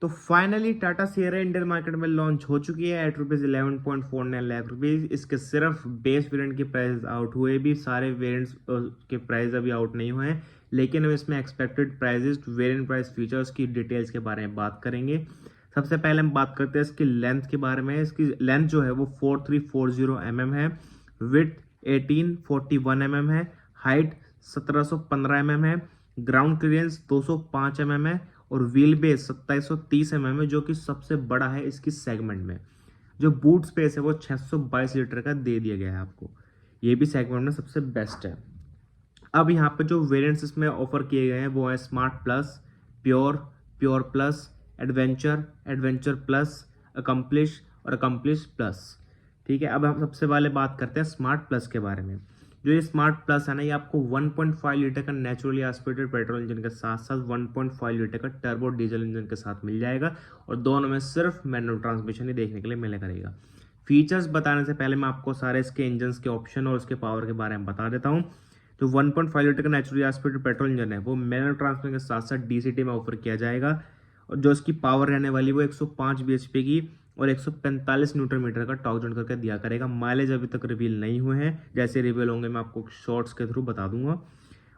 तो finally Tata Sierra Indian market में launch हो चुकी है एट ₹11.49 लाख रुपीज़। इसके सिर्फ बेस वेरिएंट के प्राइस आउट हुए, भी सारे वेरिएंट्स के प्राइस अभी आउट नहीं हुए हैं, लेकिन हम इसमें expected prices, variant price, features की डिटेल्स के बारे में बात करेंगे। सबसे पहले हम बात करते हैं इसकी लेंथ के बारे में। इसकी लेंथ जो है वो 4340 mm है, विड्थ 1841 mm है, हाइट 1715 mm है, ग्राउंड क्लियरेंस 205 mm है और व्हील बेस 2730 mm है, जो कि सबसे बड़ा है इसकी सेगमेंट में। जो बूट स्पेस है वो 622 लीटर का दे दिया गया है आपको, ये भी सेगमेंट में सबसे बेस्ट है। अब यहाँ पे जो वेरिएंट्स इसमें ऑफर किए गए हैं वो है smart plus, pure, pure plus, adventure, adventure plus, accomplish और अकम्प्लिश प्लस। ठीक है, अब हम सबसे पहले बात करते हैं स्मार्ट प्लस के बारे में। जो ये स्मार्ट प्लस है ना, ये आपको 1.5 लीटर का नेचुरली एस्पिरेटेड पेट्रोल इंजन के साथ साथ 1.5 लीटर का टर्बो डीजल इंजन के साथ मिल जाएगा, और दोनों में सिर्फ मैनुअल ट्रांसमिशन ही देखने के लिए मिला करेगा। फीचर्स बताने से पहले मैं आपको सारे इसके इंजन के ऑप्शन और उसके पावर के बारे में बता देता हूँ। तो 1.5 लीटर का नेचुरली एस्पिरेटेड पेट्रोल इंजन है वो मैनुअल ट्रांसमिशन के साथ साथ डीसीटी में ऑफर किया जाएगा, और जो इसकी पावर रहने वाली वो 105 bhp की और 145 न्यूटन मीटर का टॉर्क जनरेट करके दिया करेगा। माइलेज अभी तक रिवील नहीं हुए हैं, जैसे रिवील होंगे मैं आपको शॉर्ट्स के थ्रू बता दूंगा।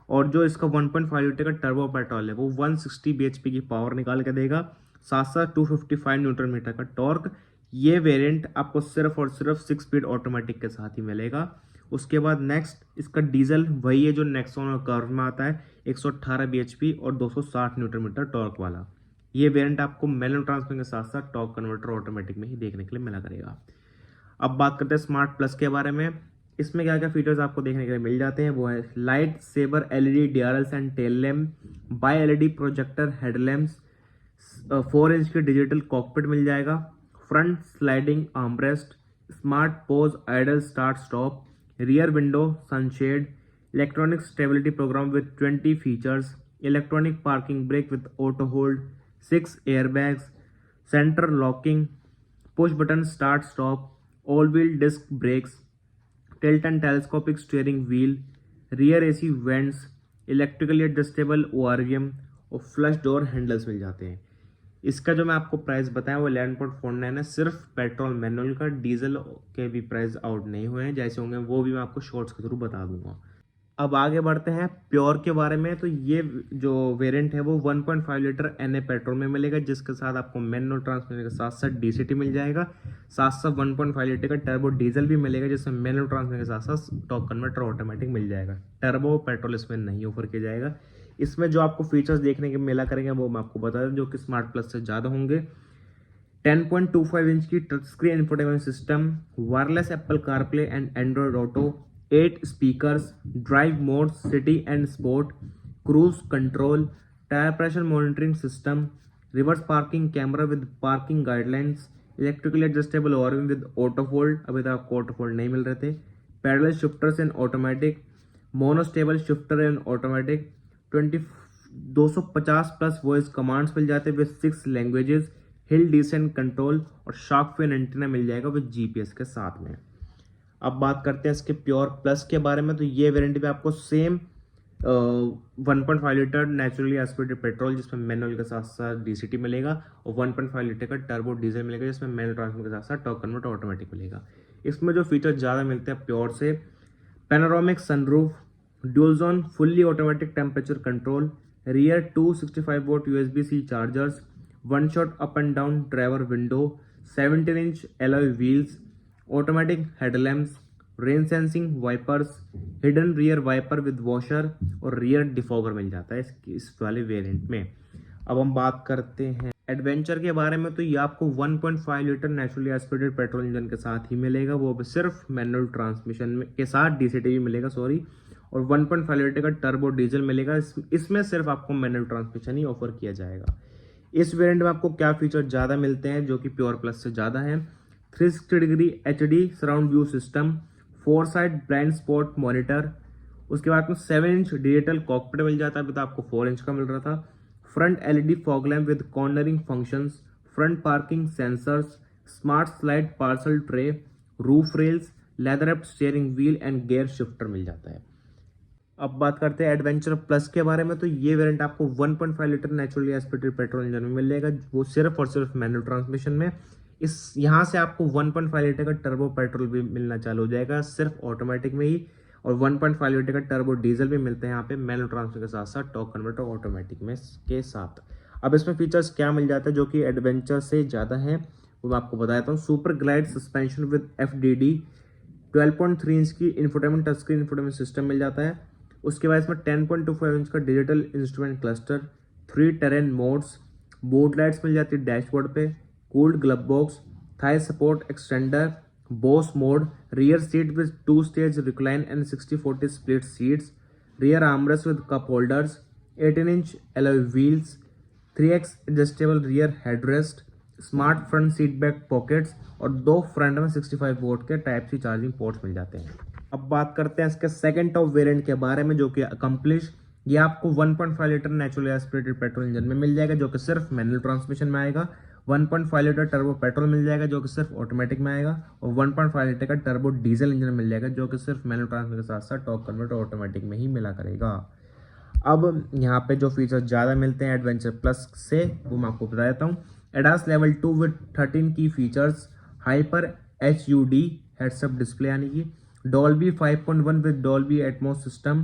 और जो इसका 1.5 लीटर का टर्बो पेट्रोल है वो 160 bhp की पावर निकाल के देगा, साथ साथ 255 न्यूटन मीटर का टॉर्क। ये वेरिएंट आपको सिर्फ और सिर्फ 6 स्पीड ऑटोमेटिक के साथ ही मिलेगा। उसके बाद नेक्स्ट इसका डीजल वही है जो नेक्सॉन और कर्व में आता है, 118 bhp और 260 न्यूटन मीटर टॉर्क वाला। ये वेरिएंट आपको मैनुअल ट्रांसमिशन के साथ साथ टॉर्क कन्वर्टर ऑटोमेटिक में ही देखने के लिए मिला करेगा। अब बात करते हैं स्मार्ट प्लस के बारे में। इसमें क्या क्या फीचर्स आपको देखने के लिए मिल जाते हैं वो है light sabre LED DRLs and tail lamp, bi LED projector headlamps, 4 inch की डिजिटल कॉकपिट मिल जाएगा, front sliding armrest, smart pause idle start stop, rear window sunshade, electronic stability program with 20 features, electronic parking brake with auto hold, 6 airbags, center locking, push button start stop, all wheel disc brakes, tilt and telescopic steering wheel, rear AC vents, electrically adjustable ORVM और flush door handles मिल जाते हैं। इसका जो मैं आपको price बताया वो 11.49 है, सिर्फ पेट्रोल मैनुअल का। डीजल के भी प्राइस आउट नहीं हुए हैं, जैसे होंगे वो भी मैं आपको शॉर्ट्स के थ्रू बता दूंगा। अब आगे बढ़ते हैं प्योर के बारे में। तो ये जो वेरिएंट है वो 1.5 लीटर NA पेट्रोल में मिलेगा, जिसके साथ आपको मैनुअल ट्रांसमिशन के साथ साथ डीसीटी मिल जाएगा, साथ साथ 1.5 लीटर का टर्बो डीजल भी मिलेगा, जिसमें मैनुअल ट्रांसमिशन के साथ साथ टॉर्क कन्वर्टर ऑटोमेटिक मिल जाएगा। टर्बो पेट्रोल इसमें नहीं ऑफर किया जाएगा। इसमें जो आपको फीचर्स देखने के मिला करेंगे वो मैं आपको बता दूं, जो कि स्मार्ट प्लस से ज़्यादा होंगे। 10.25 इंच की touch screen infotainment system, wireless Apple CarPlay and Android Auto, 8 speakers, drive mode city and sport, cruise control, tyre pressure monitoring system, reverse parking camera with parking guidelines, electrically adjustable ORM with auto fold, अभी तक आपको auto fold नहीं मिल रहे थे, paddle shifters in automatic, monostable shifter in automatic, 250 plus voice commands मिल जाते हैं with 6 languages, hill descent control और शार्क फिन एंटीना मिल जाएगा विद जीपीएस के साथ में। अब बात करते हैं इसके प्योर प्लस के बारे में। तो ये वेरिएंट भी आपको same 1.5 litre naturally aspirated petrol जिसमें मैनुअल के साथ साथ डीसीटी मिलेगा, और 1.5 लीटर का टर्बो डीजल मिलेगा जिसमें मैनुअल ट्रांसमिशन के साथ साथ टॉर्क कन्वर्टर ऑटोमेटिक मिलेगा। इसमें जो फीचर ज़्यादा मिलते हैं प्योर से, panoramic sunroof, dual zone fully automatic temperature control, rear 265 volt USB-C chargers, one shot up and down driver window, 17 inch alloy wheels, automatic headlamps, rain sensing wipers, hidden rear wiper with washer और rear defogger मिल जाता है इस वाले variant में। अब हम बात करते हैं एडवेंचर के बारे में। तो ये आपको 1.5 litre naturally aspirated petrol engine के साथ ही मिलेगा, वो भी सिर्फ मैनुअल ट्रांसमिशन के साथ, डीसीटी भी मिलेगा सॉरी, और 1.5 लीटर का टर्बो डीजल मिलेगा। इसमें सिर्फ आपको मैनुअल ट्रांसमिशन ही ऑफर किया जाएगा। इस वेरिएंट में आपको क्या फीचर ज़्यादा मिलते हैं जो कि प्योर प्लस से ज़्यादा है? 360 degree HD surround view system, 4 side blind spot monitor, उसके बाद में 7 इंच डिजिटल कॉकपिट मिल जाता है, अभी तो आपको 4 इंच का मिल रहा था, front LED fog lamp with cornering functions, front parking sensors, smart slide parcel tray, roof rails, leather wrapped steering wheel and gear shifter मिल जाता है। अब बात करते हैं एडवेंचर प्लस के बारे में। तो ये वेरिएंट आपको 1.5 litre naturally aspirated petrol engine में मिल जाएगा, वो सिर्फ और सिर्फ मैनुअल ट्रांसमिशन में। इस यहाँ से आपको 1.5 लीटर का टर्बो पेट्रोल भी मिलना चालू हो जाएगा सिर्फ ऑटोमेटिक में ही, और 1.5 लीटर का टर्बो डीजल भी मिलते हैं यहाँ पे मैनुअल ट्रांसमिशन के साथ साथ टॉर्क कन्वर्टर ऑटोमेटिक में के साथ। अब इसमें फीचर्स क्या मिल जाता है जो कि एडवेंचर से ज़्यादा है, वो मैं आपको बता देता हूँ। Super glide suspension with FDD, 12.3 inch की infotainment touch screen infotainment system मिल जाता है। उसके बाद इसमें 10.25 इंच का digital instrument cluster, 3 terrain modes, board lights मिल जाती है डैशबोर्ड पे, cooled glove box, thigh support extender, Bose mode, rear seat with 2 stage recline and 60/40 split seats, rear armrest with cup holders, 18 inch alloy wheels, 3x adjustable rear headrest, smart front seat back pockets, और 2 front में 65 volt के type C charging ports मिल जाते हैं। अब बात करते हैं इसके सेकंड टॉप वेरिएंट के बारे में जो कि अकम्प्लिश। ये आपको 1.5 litre naturally aspirated petrol engine में मिल जाएगा जो कि सिर्फ मैनुअल ट्रांसमिशन में आएगा। 1.5 लीटर टर्बो पेट्रोल मिल जाएगा जो कि सिर्फ ऑटोमेटिक में आएगा, और 1.5 लीटर का टर्बो डीजल इंजन मिल जाएगा जो कि सिर्फ मैनुअल ट्रांसमिशन के साथ साथ टॉर्क कन्वर्टर ऑटोमेटिक में ही मिला करेगा। अब यहाँ पे जो फीचर्स ज़्यादा मिलते हैं एडवेंचर प्लस से वो मैं आपको बता देता हूँ। एडास लेवल 2 विद 13 की features, hyper HUD heads up display यानी कि Dolby 5.1 with Dolby Atmos system,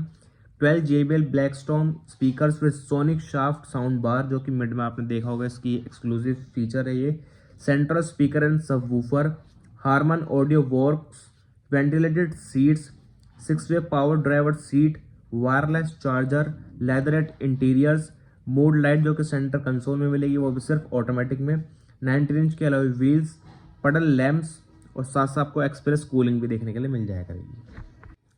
12 JBL Blackstorm speakers with sonic shaft sound bar जो कि मिड में आपने देखा होगा, इसकी एक्सक्लूसिव फीचर है ये, central speaker and subwoofer, Harman audio works, ventilated seats, 6-वे power driver seat, wireless charger, leatherette interiors, mood light जो कि सेंटर कंसोल में मिलेगी वो भी सिर्फ ऑटोमेटिक में, 19 इंच के अलॉय व्हील्स, पडल लैंप्स, और साथ साथ आपको एक्सप्रेस कूलिंग भी देखने के लिए मिल जाया करेगी।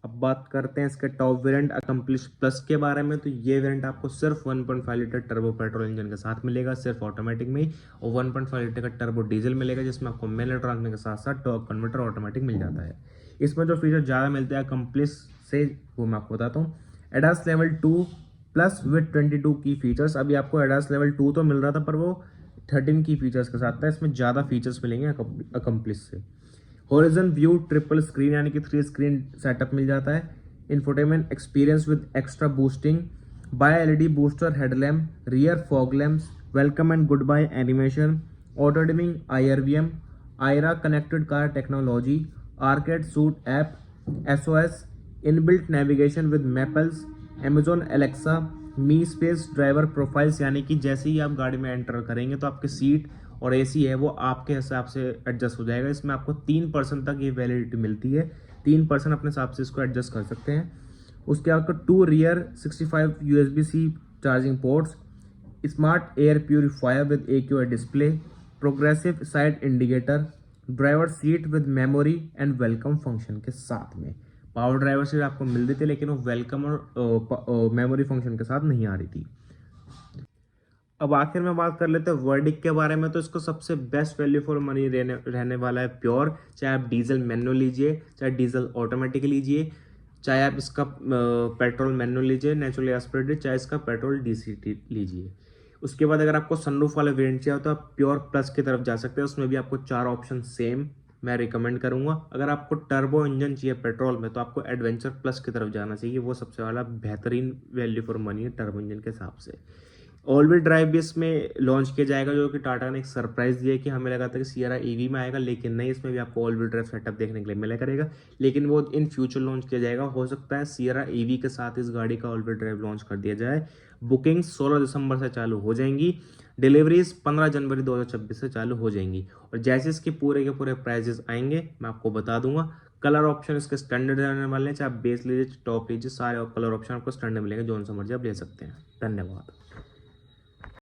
अब बात करते हैं इसके टॉप वेरिएंट अकम्प्लिश प्लस के बारे में। तो ये वेरिएंट आपको सिर्फ 1.5 लीटर टर्बो पेट्रोल इंजन के साथ मिलेगा सिर्फ ऑटोमेटिक में ही, और 1.5 लीटर का टर्बो डीजल मिलेगा जिसमें आपको मैनुअल ट्रांसमिशन के साथ साथ टॉर्क कन्वर्टर ऑटोमेटिक मिल जाता है। इसमें जो फीचर ज़्यादा मिलते हैं अकम्प्लिश से वो मैं आपको बताता हूँ। एडास लेवल 2 प्लस विद 22 की फीचर्स। अभी आपको एडास लेवल 2 तो मिल रहा था पर वो 13 की फीचर्स के साथ था, इसमें ज़्यादा फीचर्स मिलेंगे अकम्प्लिश से। हॉरिजन व्यू ट्रिपल स्क्रीन यानी कि 3 स्क्रीन सेटअप मिल जाता है। Infotainment experience with extra boosting, bi LED booster headlamp, rear fog lamps, welcome and good bye animation, auto dimming IRVM, iRA connected car technology, arcade suite app, SOS, inbuilt navigation with Mappls, Amazon Alexa, me space driver profiles यानी कि जैसे ही आप गाड़ी में enter करेंगे तो आपके seat और AC है वो आपके हिसाब से एडजस्ट हो जाएगा। इसमें आपको 3% तक ये वैलिडिटी मिलती है, 3% अपने हिसाब से इसको एडजस्ट कर सकते हैं। उसके आपको 2 rear 65 USB-C charging ports, smart air purifier with AQI display, progressive side indicator, driver seat with memory and welcome function के साथ में। पावर ड्राइवर सीट आपको मिल रही थी लेकिन वो वेलकम और मेमोरी फंक्शन के साथ नहीं आ रही थी। अब आखिर में बात कर लेते हैं वर्डिक के बारे में। तो इसको सबसे बेस्ट वैल्यू फॉर मनी रहने वाला है प्योर, चाहे आप डीजल मैनुअल लीजिए, चाहे डीजल ऑटोमेटिक लीजिए, चाहे आप इसका पेट्रोल मैनुअल लीजिए नेचुरली एस्पिरेटेड, चाहे इसका पेट्रोल DCT लीजिए। उसके बाद अगर आपको सनरूफ वाला वेरिएंट चाहिए तो आप प्योर प्लस की तरफ जा सकते हैं, उसमें भी आपको 4 ऑप्शन सेम मैं रिकमेंड करूंगा। अगर आपको टर्बो इंजन चाहिए पेट्रोल में तो आपको एडवेंचर प्लस की तरफ जाना चाहिए, वो सबसे वाला बेहतरीन वैल्यू फॉर मनी है टर्बो इंजन के हिसाब से। ऑल व्हील ड्राइव भी इसमें लॉन्च किया जाएगा जो कि टाटा ने एक सरप्राइज दिया कि हमें लगा था कि सियरा EV में आएगा, लेकिन नहीं, इसमें भी आपको ऑल व्हील ड्राइव सेटअप देखने के लिए मिला करेगा, लेकिन वो इन फ्यूचर लॉन्च किया जाएगा। हो सकता है सियरा EV के साथ इस गाड़ी का ऑल व्हील ड्राइव लॉन्च कर दिया जाए। बुकिंग 16 दिसंबर से चालू हो जाएंगी, डिलीवरीज 15 जनवरी 2026 से चालू हो जाएंगी, और जैसे इसके पूरे के पूरे प्राइजेस आएंगे मैं आपको बता दूंगा। कलर ऑप्शन इसके स्टैंडर्ड रहने वाले हैं, चाहे आप बेस लीजिए टॉप लीजिए, सारे कलर ऑप्शन आपको स्टैंडर्ड मिलेंगे, जो सा मर्जी आप ले सकते हैं। धन्यवाद।